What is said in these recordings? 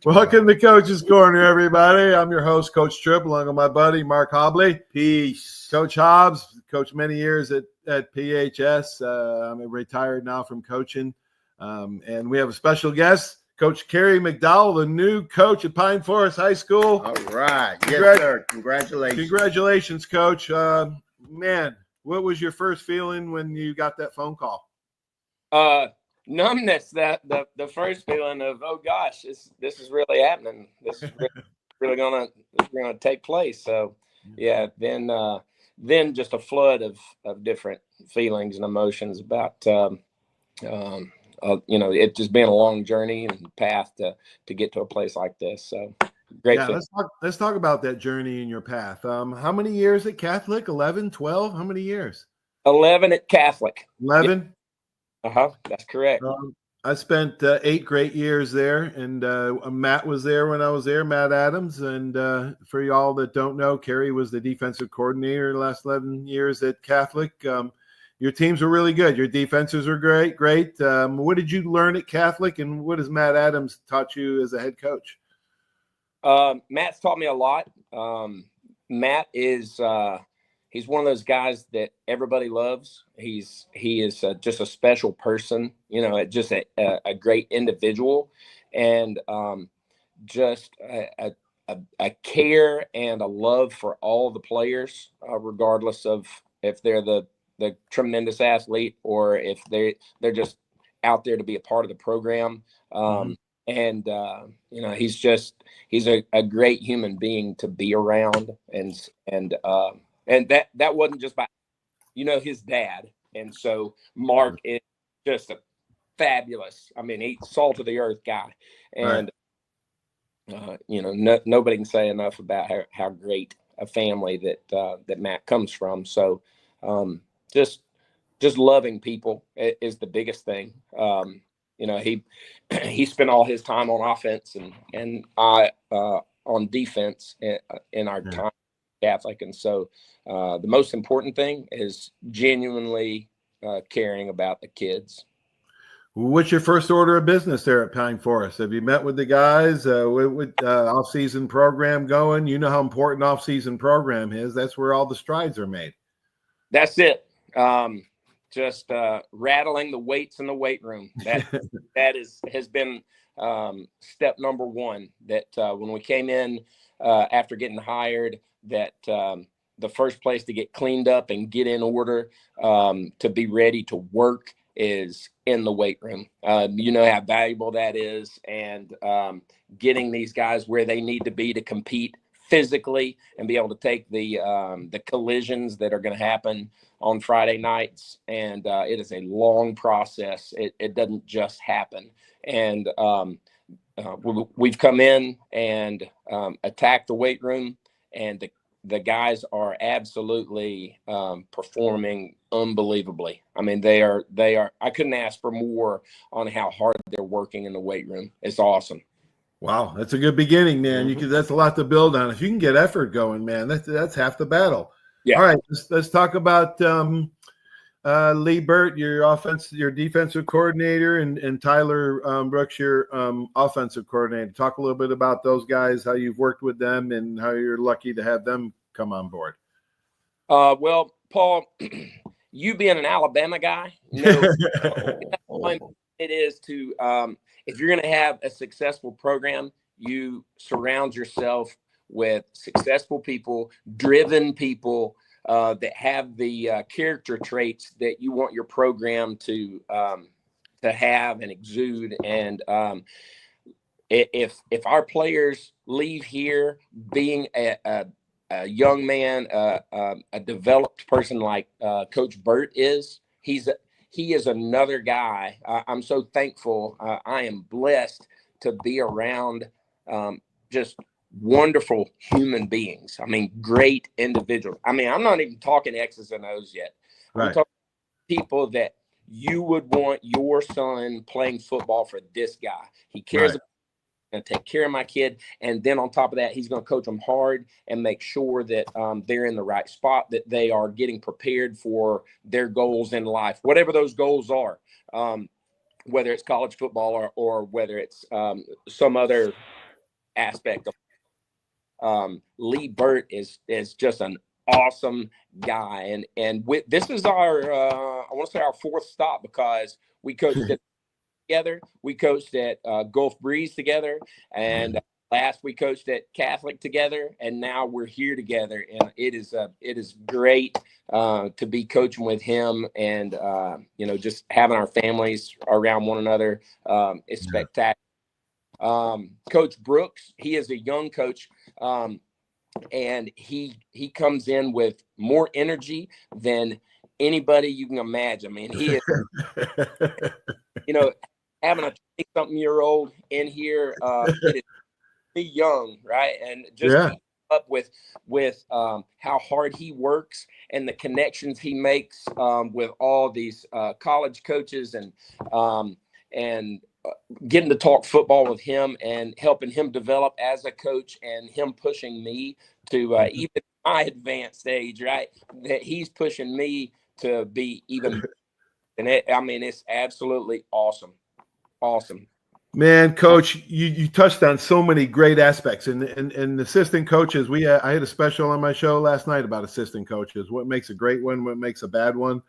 Welcome to Coach's Corner, everybody. I'm your host, Coach Tripp, along with my buddy, Mark Hobley. Peace. Coach Hobbs, coached many years at PHS. I'm retired now from coaching. And we have a special guest, Coach Kerry McDowell, the new coach at Pine Forest High School. All right. Yes, sir. Congratulations. Congratulations, Coach. Man, what was your first feeling when you got that phone call? Numbness. That the first feeling of, oh gosh, this is really happening. This is really gonna take place. So yeah, then just a flood of different feelings and emotions about it just being a long journey and path to get to a place like this. So great. Yeah, let's talk about that journey in your path. How many years at Catholic? 11, 12? How many years? 11 at Catholic. 11? Yep. That's correct. I spent 8 great years there, and Matt was there when I was there, Matt Adams. And for y'all that don't know, Kerry was the defensive coordinator the last 11 years at Catholic. Your teams were really good. Your defenses were great. What did you learn at Catholic, and what has Matt Adams taught you as a head coach? Matt's taught me a lot. Matt is he's one of those guys that everybody loves. He is just a special person, just a great individual, and just a care and a love for all the players, regardless of if they're the tremendous athlete or if they're just out there to be a part of the program. And he's a great human being to be around, and that wasn't just by, his dad. And so Mark is just a fabulous, he's salt of the earth guy. And, nobody can say enough about how great a family that Matt comes from. So just loving people is the biggest thing. He spent all his time on offense and I on defense in our time Catholic. And so the most important thing is genuinely caring about the kids. What's your first order of business there at Pine Forest? Have you met with the guys? With off-season program going? You know how important off-season program is. That's where all the strides are made. That's it. Just rattling the weights in the weight room. That has been step number one. That when we came in after getting hired, that the first place to get cleaned up and get in order to be ready to work is in the weight room. You know how valuable that is, and getting these guys where they need to be to compete physically and be able to take the collisions that are going to happen on Friday nights. And it is a long process. It doesn't just happen. And we've come in and attacked the weight room, and the guys are absolutely performing unbelievably. They are, I couldn't ask for more on how hard they're working in the weight room. It's awesome. Wow, that's a good beginning, man. That's a lot to build on. If you can get effort going, man, that's half the battle. Yeah. All right, let's talk about Lee Burt, your defensive coordinator, and Tyler Brooks, your offensive coordinator. Talk a little bit about those guys, how you've worked with them, and how you're lucky to have them come on board. Well, Paul, you being an Alabama guy, it is to if you're going to have a successful program, you surround yourself with successful people, driven people that have the character traits that you want your program to have and exude. And if our players leave here being a young man, a developed person like Coach Burt is, he is another guy. I'm so thankful. I am blessed to be around just wonderful human beings. Great individuals. I'm not even talking X's and O's yet. Right. I'm talking people that you would want your son playing football for this guy. He cares about and take care of my kid, and then on top of that, he's going to coach them hard and make sure that they're in the right spot, that they are getting prepared for their goals in life, whatever those goals are, whether it's college football or whether it's some other aspect of Lee Burt is just an awesome guy, and this is our I want to say our fourth stop, because we coached it together. We coached at Gulf Breeze together, and last we coached at Catholic together, and now we're here together. And it is great to be coaching with him, and just having our families around one another is spectacular. Coach Brooks, he is a young coach, and he comes in with more energy than anybody you can imagine. I mean, he is, having a 20-something-year-old in here, it is pretty young, right? And just keep up with how hard he works and the connections he makes with all these college coaches, and getting to talk football with him and helping him develop as a coach, and him pushing me to even my advanced age, right? That he's pushing me to be even, and it's absolutely awesome. Awesome. Man, Coach, you touched on so many great aspects, and assistant coaches. I had a special on my show last night about assistant coaches. What makes a great one? What makes a bad one?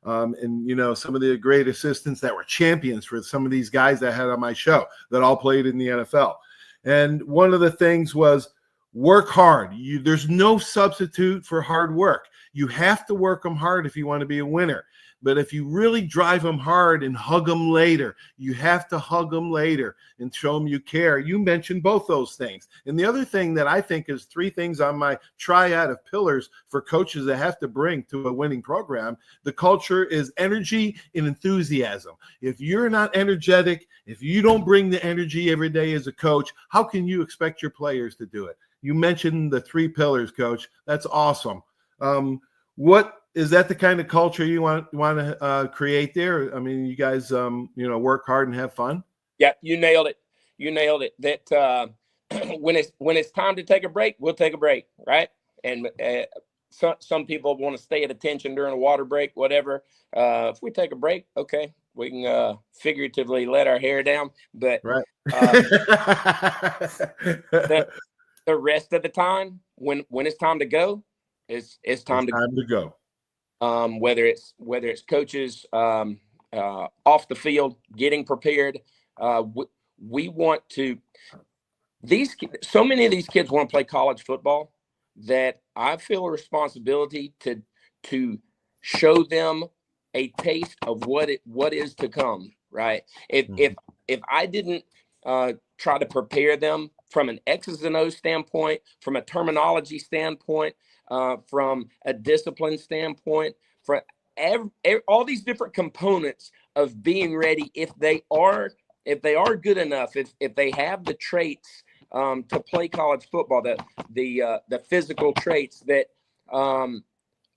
And some of the great assistants that were champions for some of these guys that I had on my show that all played in the NFL. And one of the things was work hard. There's no substitute for hard work. You have to work them hard if you want to be a winner. But if you really drive them hard and hug them later, you have to hug them later and show them you care. You mentioned both those things. And the other thing that I think is three things on my triad of pillars for coaches that have to bring to a winning program. The culture is energy and enthusiasm. If you're not energetic, if you don't bring the energy every day as a coach, how can you expect your players to do it? You mentioned the three pillars, Coach. That's awesome. What is that the kind of culture you want to create there? I mean, you guys, work hard and have fun. Yeah, you nailed it. You nailed it. That when it's time to take a break, we'll take a break, right? And some people want to stay at attention during a water break, whatever. If we take a break, okay, we can figuratively let our hair down, but right. The rest of the time, when it's time to go, it's time to go. Whether it's coaches off the field getting prepared, we want to. So many of these kids want to play college football that I feel a responsibility to show them a taste of what is to come. Right? If I didn't try to prepare them from an X's and O's standpoint, from a terminology standpoint, from a discipline standpoint, for all these different components of being ready, if they are good enough, if they have the traits to play college football, the physical traits that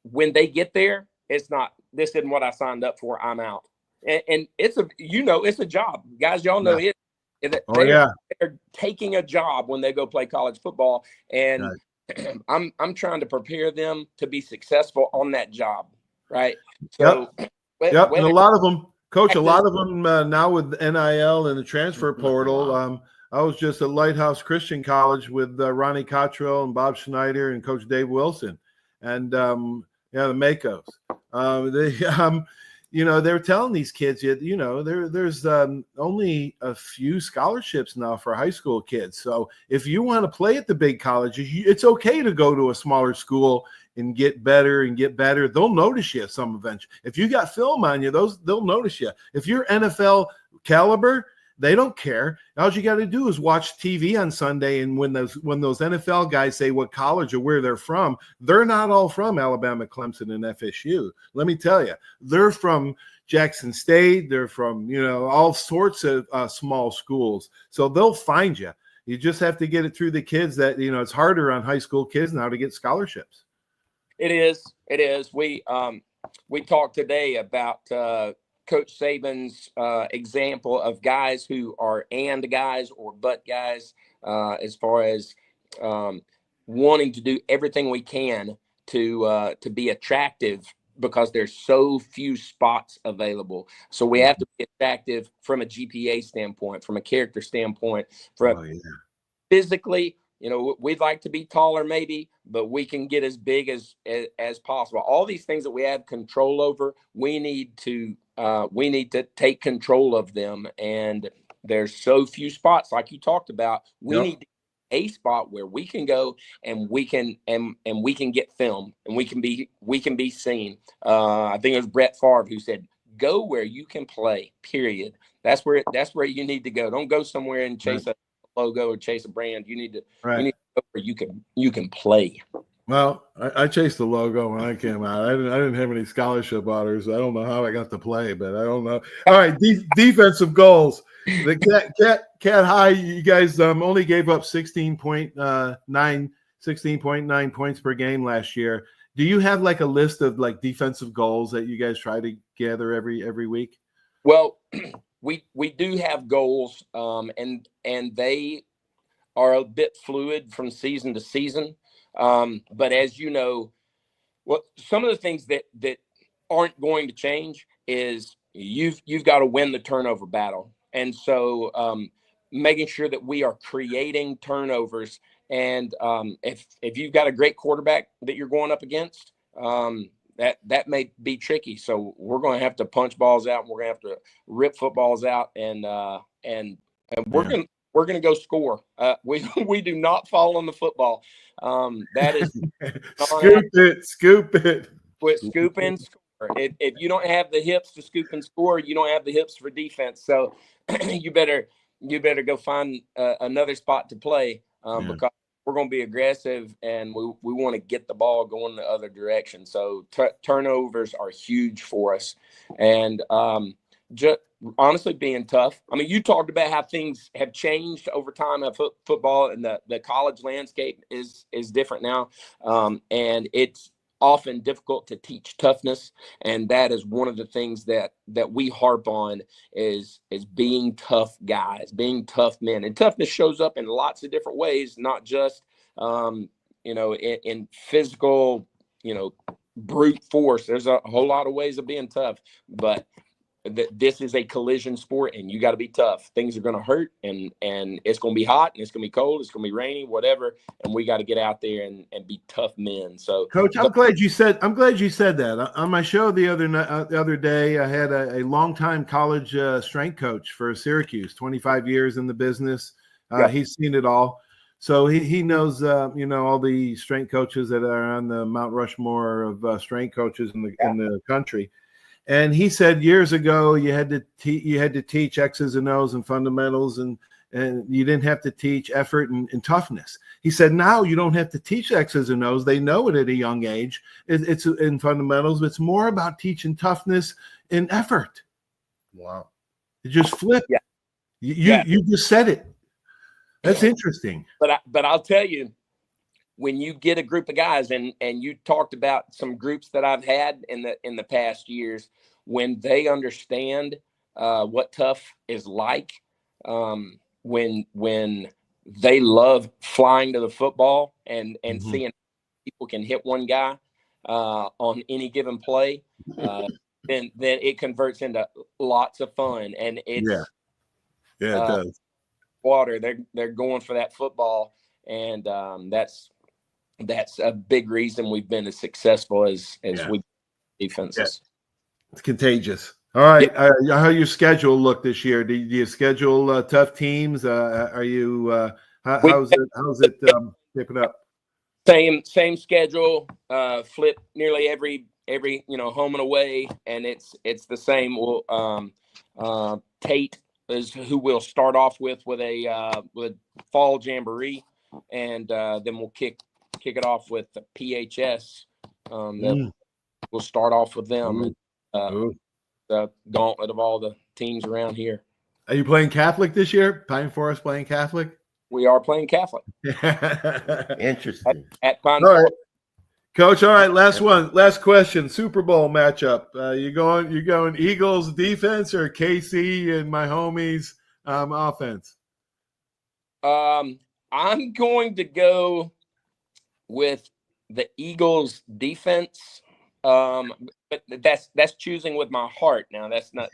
when they get there, it's not, this isn't what I signed up for, I'm out. And it's a job, guys. Y'all know it. They're taking a job when they go play college football, and I'm trying to prepare them to be successful on that job, right? So, and a lot of them, Coach, now with NIL and the transfer portal. I was just at Lighthouse Christian College with Ronnie Cottrell and Bob Schneider and Coach Dave Wilson, and the Makos. They're telling these kids, there's only a few scholarships now for high school kids. So if you want to play at the big colleges, it's okay to go to a smaller school and get better. They'll notice you some event. If you got film on you, they'll notice you. If you're NFL caliber, they don't care. All you got to do is watch TV on Sunday, and when those NFL guys say what college or where they're from, they're not all from Alabama, Clemson, and FSU. Let me tell you, they're from Jackson State. They're from all sorts of small schools. So they'll find you. You just have to get it through the kids that it's harder on high school kids now to get scholarships. It is. We talked today about Coach Saban's example of guys who are and guys or but guys, as far as wanting to do everything we can to be attractive, because there's so few spots available. So we have to be attractive from a GPA standpoint, from a character standpoint, physically, we'd like to be taller maybe, but we can get as big as possible. All these things that we have control over, we need to take control of them. And there's so few spots like you talked about. We need a spot where we can go and we can get film and we can be seen. I think it was Brett Favre who said, "Go where you can play. Period." That's where you need to go. Don't go somewhere and chase a logo or chase a brand. You need to go where you can play. Well, I chased the logo when I came out. I didn't have any scholarship honors. I don't know how I got to play, but I don't know. All right, defensive goals. The Cat High, you guys only gave up 16.9 points per game last year. Do you have like a list of like defensive goals that you guys try to gather every week? Well, we do have goals, and they are a bit fluid from season to season. But as you know, some of the things that aren't going to change is you've got to win the turnover battle. And so making sure that we are creating turnovers. And if you've got a great quarterback that you're going up against, that may be tricky. So we're going to have to punch balls out, and we're going to have to rip footballs out, and we're going to go score. We do not fall on the football. That is scoop it. Quit scoop and score. If you don't have the hips to scoop and score, you don't have the hips for defense. So you better go find another spot to play because we're going to be aggressive, and we want to get the ball going the other direction. So turnovers are huge for us, and just honestly being tough. I mean, you talked about how things have changed over time. Football and the college landscape is different now, and it's often difficult to teach toughness, and that is one of the things that we harp on is being tough guys, being tough men. And toughness shows up in lots of different ways, not just in physical, brute force. There's a whole lot of ways of being tough, but this is a collision sport, and you got to be tough. Things are going to hurt, and it's going to be hot, and it's going to be cold, it's going to be rainy, whatever, and we got to get out there and be tough men. So, Coach, I'm glad you said that. On my show the other day, I had a longtime college strength coach for Syracuse, 25 years in the business. He's seen it all. So he knows, all the strength coaches that are on the Mount Rushmore of strength coaches in the country. And he said years ago you had to teach X's and O's and fundamentals, and you didn't have to teach effort and toughness. He said now you don't have to teach X's and O's. They know it at a young age. It's in fundamentals. It's more about teaching toughness and effort. Wow. It just flipped. Yeah. You just said it. That's interesting. But I'll tell you, when you get a group of guys, and you talked about some groups that I've had in the past years, when they understand what tough is like, when they love flying to the football and seeing people can hit one guy on any given play, then it converts into lots of fun, and it's it does. Water. They're going for that football, and that's a big reason we've been as successful as we defenses. It's contagious. All right. How your schedule look this year? Do you schedule tough teams? Are you how's it picking up? Same schedule, flip nearly every home and away, and it's the same. We'll Tate is who we'll start off with a fall jamboree, and then we'll kick it off with the PHS. We'll start off with them. The gauntlet of all the teams around here. Are you playing Catholic this year? Pine Forest playing Catholic? We are playing Catholic. Interesting. At Pine all Forest. right. Coach, all right, last question. Super Bowl matchup. You going Eagles defense or KC and my homies offense? I'm going to go with the Eagles defense. But that's choosing with my heart. Now that's not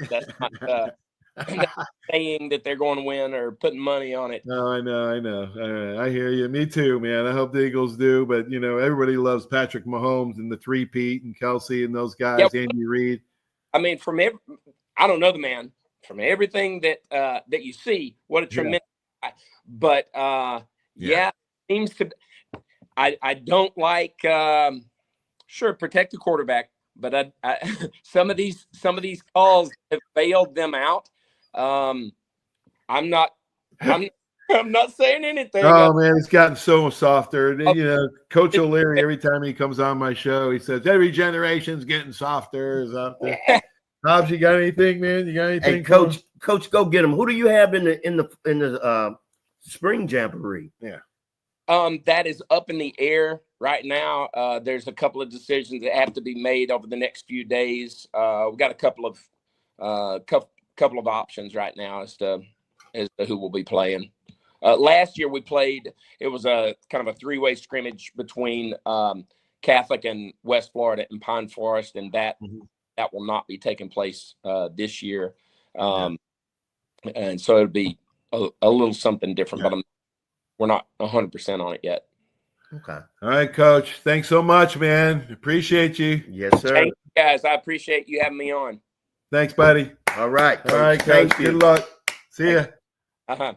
I'm not saying that they're going to win or putting money on it. No, I know. All right, I hear you. Me too, man. I hope the Eagles do, but everybody loves Patrick Mahomes and the three-peat and Kelsey and those guys, Andy Reid. I mean, I don't know the man. From everything that you see, what a tremendous guy. But seems to. I don't like. Sure, protect the quarterback, but some of these calls have bailed them out. I'm not saying anything. Oh man, it's gotten so softer. Coach O'Leary, every time he comes on my show, he says every generation's getting softer. Hobbs, you got anything, man? You got anything? Hey, Coach, go get him. Who do you have in the spring jamboree? Yeah. That is up in the air right now. There's a couple of decisions that have to be made over the next few days. We've got a couple of options right now as to who will be playing. Last year we played. It was a kind of a three-way scrimmage between Catholic and West Florida and Pine Forest, and that will not be taking place this year. And so it'll be a little something different, but we're not 100% on it yet. Okay. All right, Coach. Thanks so much, man. Appreciate you. Yes, sir. Thank you, guys. I appreciate you having me on. Thanks, buddy. All right. All right, Coach. Good luck. See ya. Uh-huh.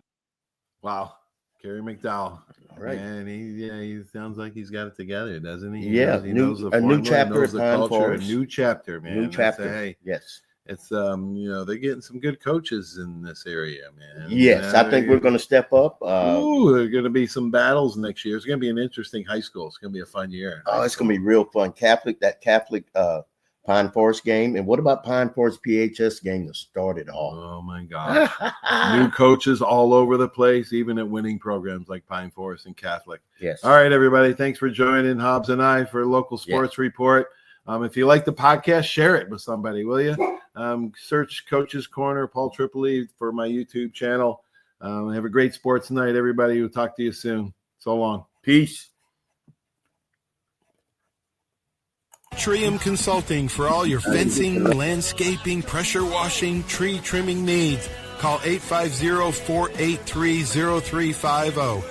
Wow. Kerry McDowell. Right. And he sounds like he's got it together, doesn't he? Yeah. He knows the a new formula, chapter knows at the Pine culture, Forest. a new chapter, man. New chapter. Hey, yes. It's they're getting some good coaches in this area, man. Yes, I think we're going to step up. There are going to be some battles next year. It's going to be an interesting high school. It's going to be a fun year. Oh, it's going to be real fun. Catholic Pine Forest game. And what about Pine Forest PHS game that started off? Oh my God. New coaches all over the place, even at winning programs like Pine Forest and Catholic. Yes. All right, everybody. Thanks for joining Hobbs and I for Local Sports Report. If you like the podcast, share it with somebody, will you? Search Coach's Corner, Paul Tripoli, for my YouTube channel. Have a great sports night, everybody. We'll talk to you soon. So long. Peace. Trium Consulting for all your fencing, landscaping, pressure washing, tree trimming needs. Call 850-483-0350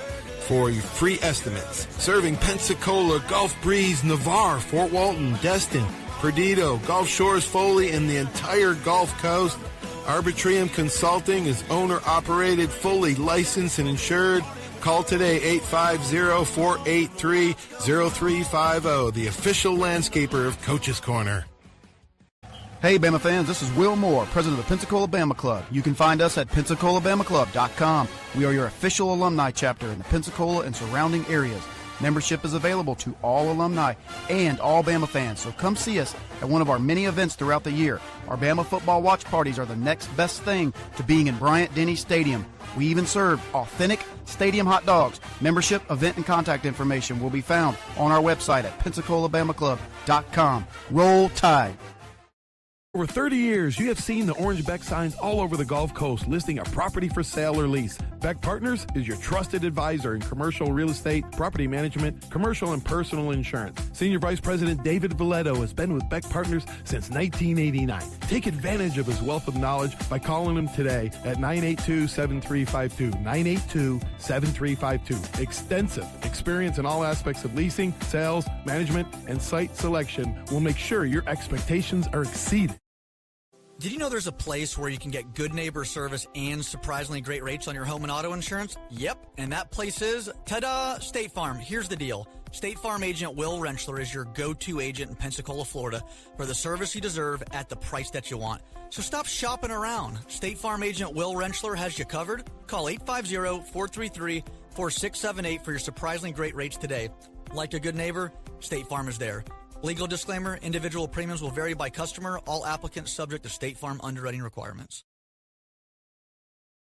for your free estimates. Serving Pensacola, Gulf Breeze, Navarre, Fort Walton, Destin, Perdido, Gulf Shores, Foley, and the entire Gulf Coast. Arbitrium Consulting is owner-operated, fully licensed and insured. Call today, 850-483-0350, the official landscaper of Coach's Corner. Hey, Bama fans, this is Will Moore, president of the Pensacola Bama Club. You can find us at PensacolaBamaClub.com. We are your official alumni chapter in the Pensacola and surrounding areas. Membership is available to all alumni and all Bama fans, so come see us at one of our many events throughout the year. Our Bama football watch parties are the next best thing to being in Bryant-Denny Stadium. We even serve authentic stadium hot dogs. Membership, event, and contact information will be found on our website at PensacolaBamaClub.com. Roll Tide. For 30 years, you have seen the orange Beck signs all over the Gulf Coast listing a property for sale or lease. Beck Partners is your trusted advisor in commercial real estate, property management, commercial and personal insurance. Senior Vice President David Valletto has been with Beck Partners since 1989. Take advantage of his wealth of knowledge by calling him today at 982-7352. 982-7352. Extensive experience in all aspects of leasing, sales, management, and site selection will make sure your expectations are exceeded. Did you know there's a place where you can get good neighbor service and surprisingly great rates on your home and auto insurance? Yep, and that place is, ta-da, State Farm. Here's the deal. State Farm agent Will Rentschler is your go-to agent in Pensacola, Florida for the service you deserve at the price that you want. So stop shopping around. State Farm agent Will Rentschler has you covered. Call 850-433-4678 for your surprisingly great rates today. Like a good neighbor, State Farm is there. Legal disclaimer, individual premiums will vary by customer. All applicants subject to State Farm underwriting requirements.